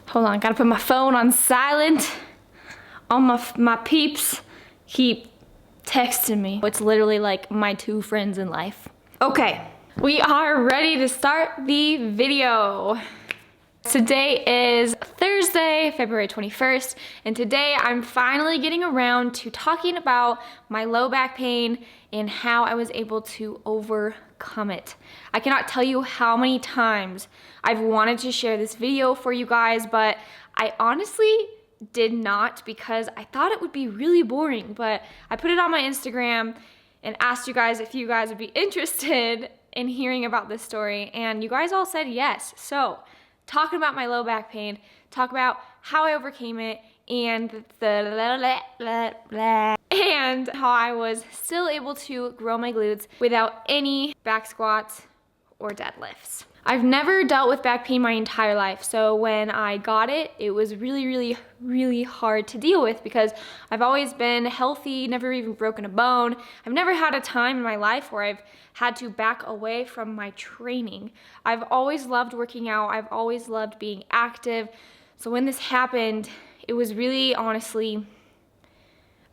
Hold on, gotta put my phone on silent. All my peeps keep texting me. It's literally like my two friends in life. Okay, we are ready to start the video. Today is Thursday, February 21st, and today I'm finally getting around to talking about my low back pain and how I was able to overcome it. I cannot tell you how many times I've wanted to share this video for you guys, but I honestly did not because I thought it would be really boring, but I put it on my Instagram and asked you guys if you guys would be interested in hearing about this story, and you guys all said yes. So talking about my low back pain, talk about how I overcame it, and and how I was still able to grow my glutes without any back squats or deadlifts. I've never dealt with back pain my entire life, so when I got it, it was really hard to deal with because I've always been healthy, never even broken a bone. I've never had a time in my life where I've had to back away from my training. I've always loved working out. I've always loved being active. So when this happened, it was really honestly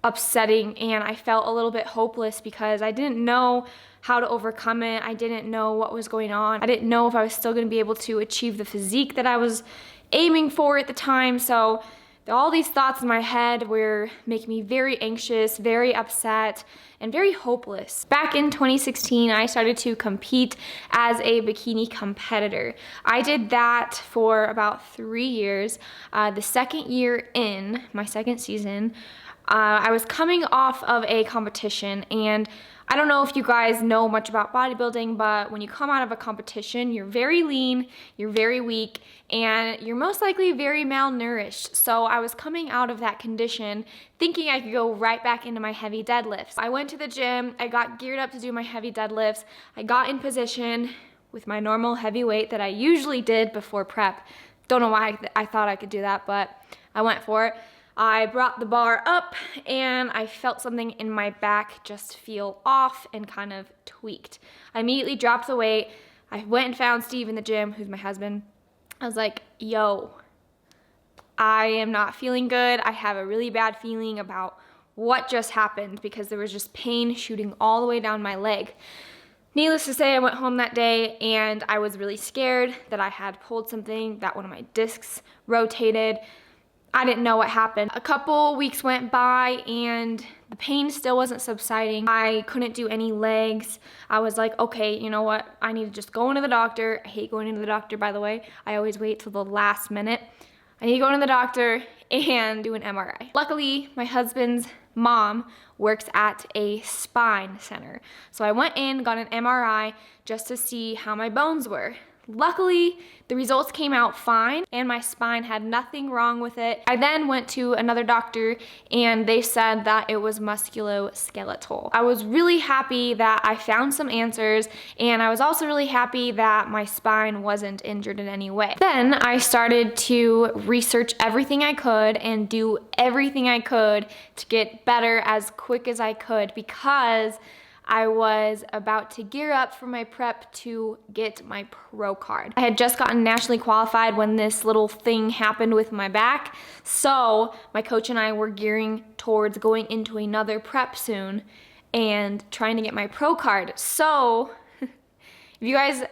upsetting, and I felt a little bit hopeless because I didn't know how to overcome it. I didn't know what was going on. I didn't know if I was still going to be able to achieve the physique that I was aiming for at the time. So all these thoughts in my head were making me very anxious, very upset, and very hopeless. Back in 2016, I started to compete as a bikini competitor. I did that for about 3 years. The second year in, my second season, I was coming off of a competition, and I don't know if you guys know much about bodybuilding, but when you come out of a competition, you're very lean, you're very weak, and you're most likely very malnourished. So I was coming out of that condition thinking I could go right back into my heavy deadlifts. I went to the gym, I got geared up to do my heavy deadlifts, I got in position with my normal heavy weight that I usually did before prep. Don't know why I thought I could do that, but I went for it. I brought the bar up and I felt something in my back just feel off and kind of tweaked. I immediately dropped the weight. I went and found Steve in the gym, who's my husband. I was like, yo, I am not feeling good. I have a really bad feeling about what just happened because there was just pain shooting all the way down my leg. Needless to say, I went home that day and I was really scared that I had pulled something, that one of my discs rotated. I didn't know what happened. A couple weeks went by and the pain still wasn't subsiding. I couldn't do any legs. I was like, okay, you know what? I need to just go into the doctor. I hate going into the doctor, by the way. I always wait till the last minute. I need to go into the doctor and do an MRI. Luckily, my husband's mom works at a spine center. So I went in, got an MRI just to see how my bones were. Luckily, the results came out fine and my spine had nothing wrong with it. I then went to another doctor and they said that it was musculoskeletal. I was really happy that I found some answers, and I was also really happy that my spine wasn't injured in any way. Then I started to research everything I could and do everything I could to get better as quick as I could because I was about to gear up for my prep to get my pro card. I had just gotten nationally qualified when this little thing happened with my back, so my coach and I were gearing towards going into another prep soon and trying to get my pro card. So if you guys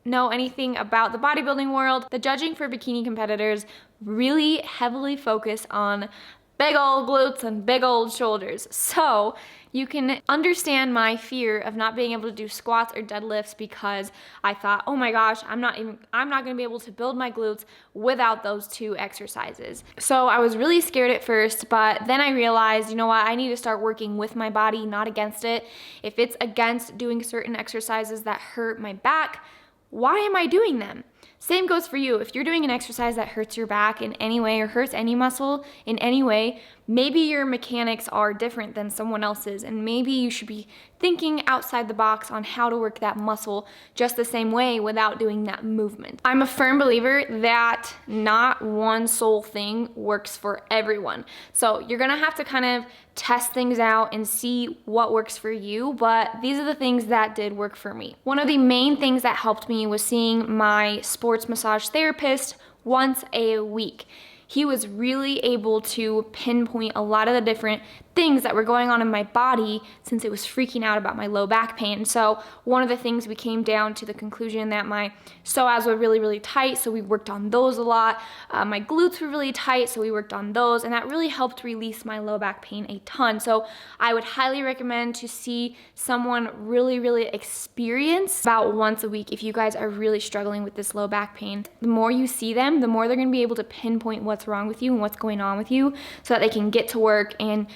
know anything about the bodybuilding world, the judging for bikini competitors really heavily focus on big old glutes and big old shoulders. So you can understand my fear of not being able to do squats or deadlifts because I thought, oh my gosh, I'm not gonna be able to build my glutes without those two exercises. So I was really scared at first, but then I realized, you know what, I need to start working with my body, not against it. If it's against doing certain exercises that hurt my back, why am I doing them? Same goes for you. If you're doing an exercise that hurts your back in any way or hurts any muscle in any way, maybe your mechanics are different than someone else's, and maybe you should be thinking outside the box on how to work that muscle just the same way without doing that movement. I'm a firm believer that not one sole thing works for everyone. So you're gonna have to kind of test things out and see what works for you, but these are the things that did work for me. One of the main things that helped me was seeing my sports massage therapist once a week. He was really able to pinpoint a lot of the different things that were going on in my body since it was freaking out about my low back pain. So one of the things, we came down to the conclusion that my psoas were really, really tight, so we worked on those a lot. My glutes were really tight, so we worked on those, and that really helped release my low back pain a ton. So I would highly recommend to see someone really, really experienced about once a week if you guys are really struggling with this low back pain. The more you see them, the more they're gonna be able to pinpoint what's wrong with you and what's going on with you so that they can get to work and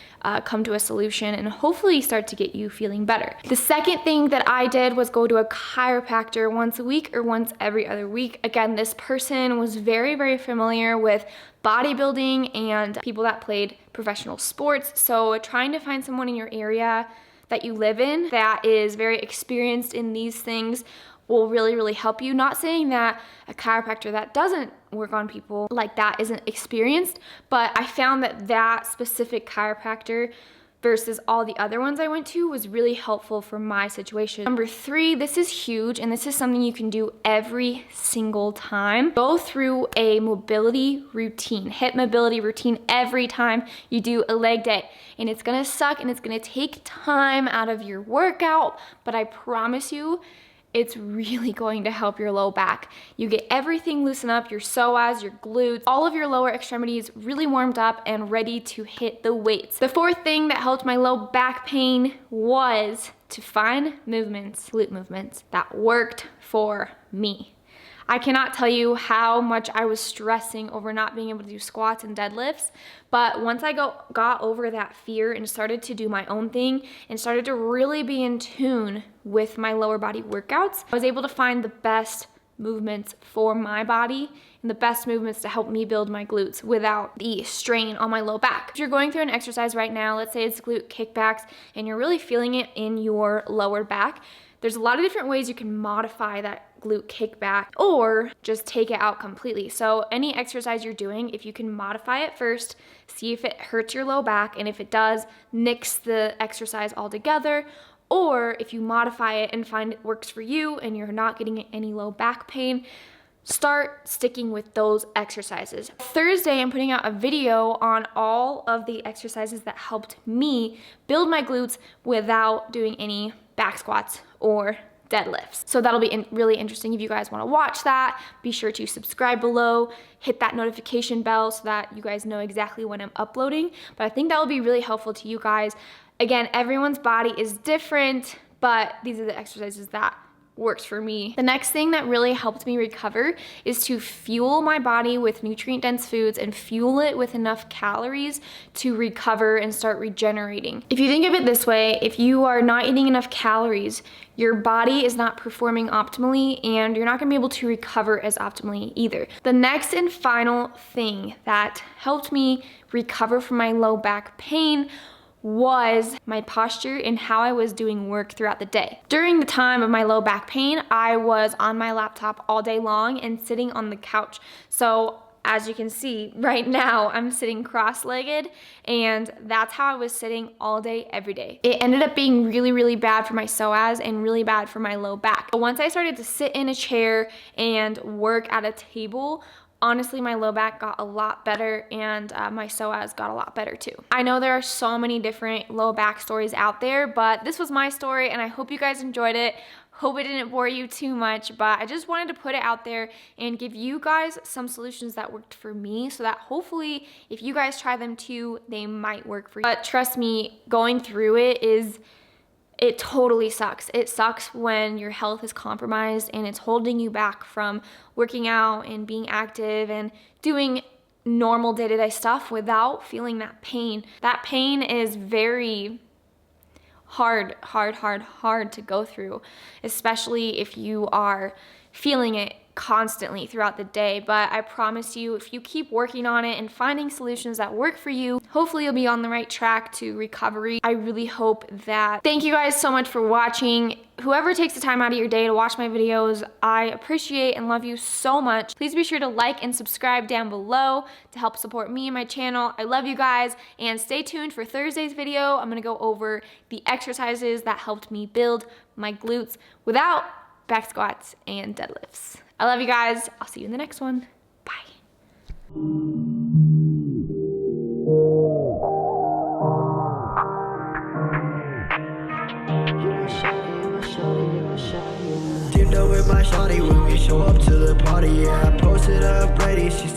come to a solution and hopefully start to get you feeling better. The second thing that I did was go to a chiropractor once a week or once every other week. Again, this person was very, very familiar with bodybuilding and people that played professional sports. So trying to find someone in your area that you live in that is very experienced in these things will really, really help you. Not saying that a chiropractor that doesn't work on people like that isn't experienced, but I found that that specific chiropractor versus all the other ones I went to was really helpful for my situation. Number 3, this is huge, and this is something you can do every single time. Go through a mobility routine, hip mobility routine every time you do a leg day. And it's gonna suck and it's gonna take time out of your workout, but I promise you, it's really going to help your low back. You get everything loosened up, your psoas, your glutes, all of your lower extremities really warmed up and ready to hit the weights. The 4th thing that helped my low back pain was to find movements, glute movements, that worked for me. I cannot tell you how much I was stressing over not being able to do squats and deadlifts, but once I got over that fear and started to do my own thing and started to really be in tune with my lower body workouts, I was able to find the best movements for my body and the best movements to help me build my glutes without the strain on my low back. If you're going through an exercise right now, let's say it's glute kickbacks, and you're really feeling it in your lower back, there's a lot of different ways you can modify that glute kickback or just take it out completely. So any exercise you're doing, if you can modify it first, see if it hurts your low back, and if it does, nix the exercise altogether. Or if you modify it and find it works for you and you're not getting any low back pain, start sticking with those exercises. Thursday, I'm putting out a video on all of the exercises that helped me build my glutes without doing any back squats or deadlifts. So that'll be really interesting. If you guys want to watch that, be sure to subscribe below, hit that notification bell so that you guys know exactly when I'm uploading. But I think that will be really helpful to you guys. Again, everyone's body is different, but these are the exercises that works for me. The next thing that really helped me recover is to fuel my body with nutrient-dense foods and fuel it with enough calories to recover and start regenerating. If you think of it this way, if you are not eating enough calories, your body is not performing optimally and you're not gonna be able to recover as optimally either. The next and final thing that helped me recover from my low back pain was my posture and how I was doing work throughout the day. During the time of my low back pain, I was on my laptop all day long and sitting on the couch. So as you can see right now, I'm sitting cross-legged, and that's how I was sitting all day, every day. It ended up being really, really bad for my psoas and really bad for my low back. But once I started to sit in a chair and work at a table, honestly, my low back got a lot better, and my psoas got a lot better too. I know there are so many different low back stories out there, but this was my story, and I hope you guys enjoyed it. Hope it didn't bore you too much, but I just wanted to put it out there and give you guys some solutions that worked for me so that hopefully if you guys try them too, they might work for you. But trust me, going through it totally sucks. It sucks when your health is compromised and it's holding you back from working out and being active and doing normal day-to-day stuff without feeling that pain. That pain is very hard to go through, especially if you are feeling it constantly throughout the day. But I promise you, if you keep working on it and finding solutions that work for you, hopefully you'll be on the right track to recovery. I really hope that. Thank you guys so much for watching. Whoever takes the time out of your day to watch my videos, I appreciate and love you so much. Please be sure to like and subscribe down below to help support me and my channel. I love you guys, and stay tuned for Thursday's video. I'm gonna go over the exercises that helped me build my glutes without back squats and deadlifts. I love you guys. I'll see you in the next one. Bye. Teamed up with my shawty when we show up to the party. Yeah, I posted up ready, she's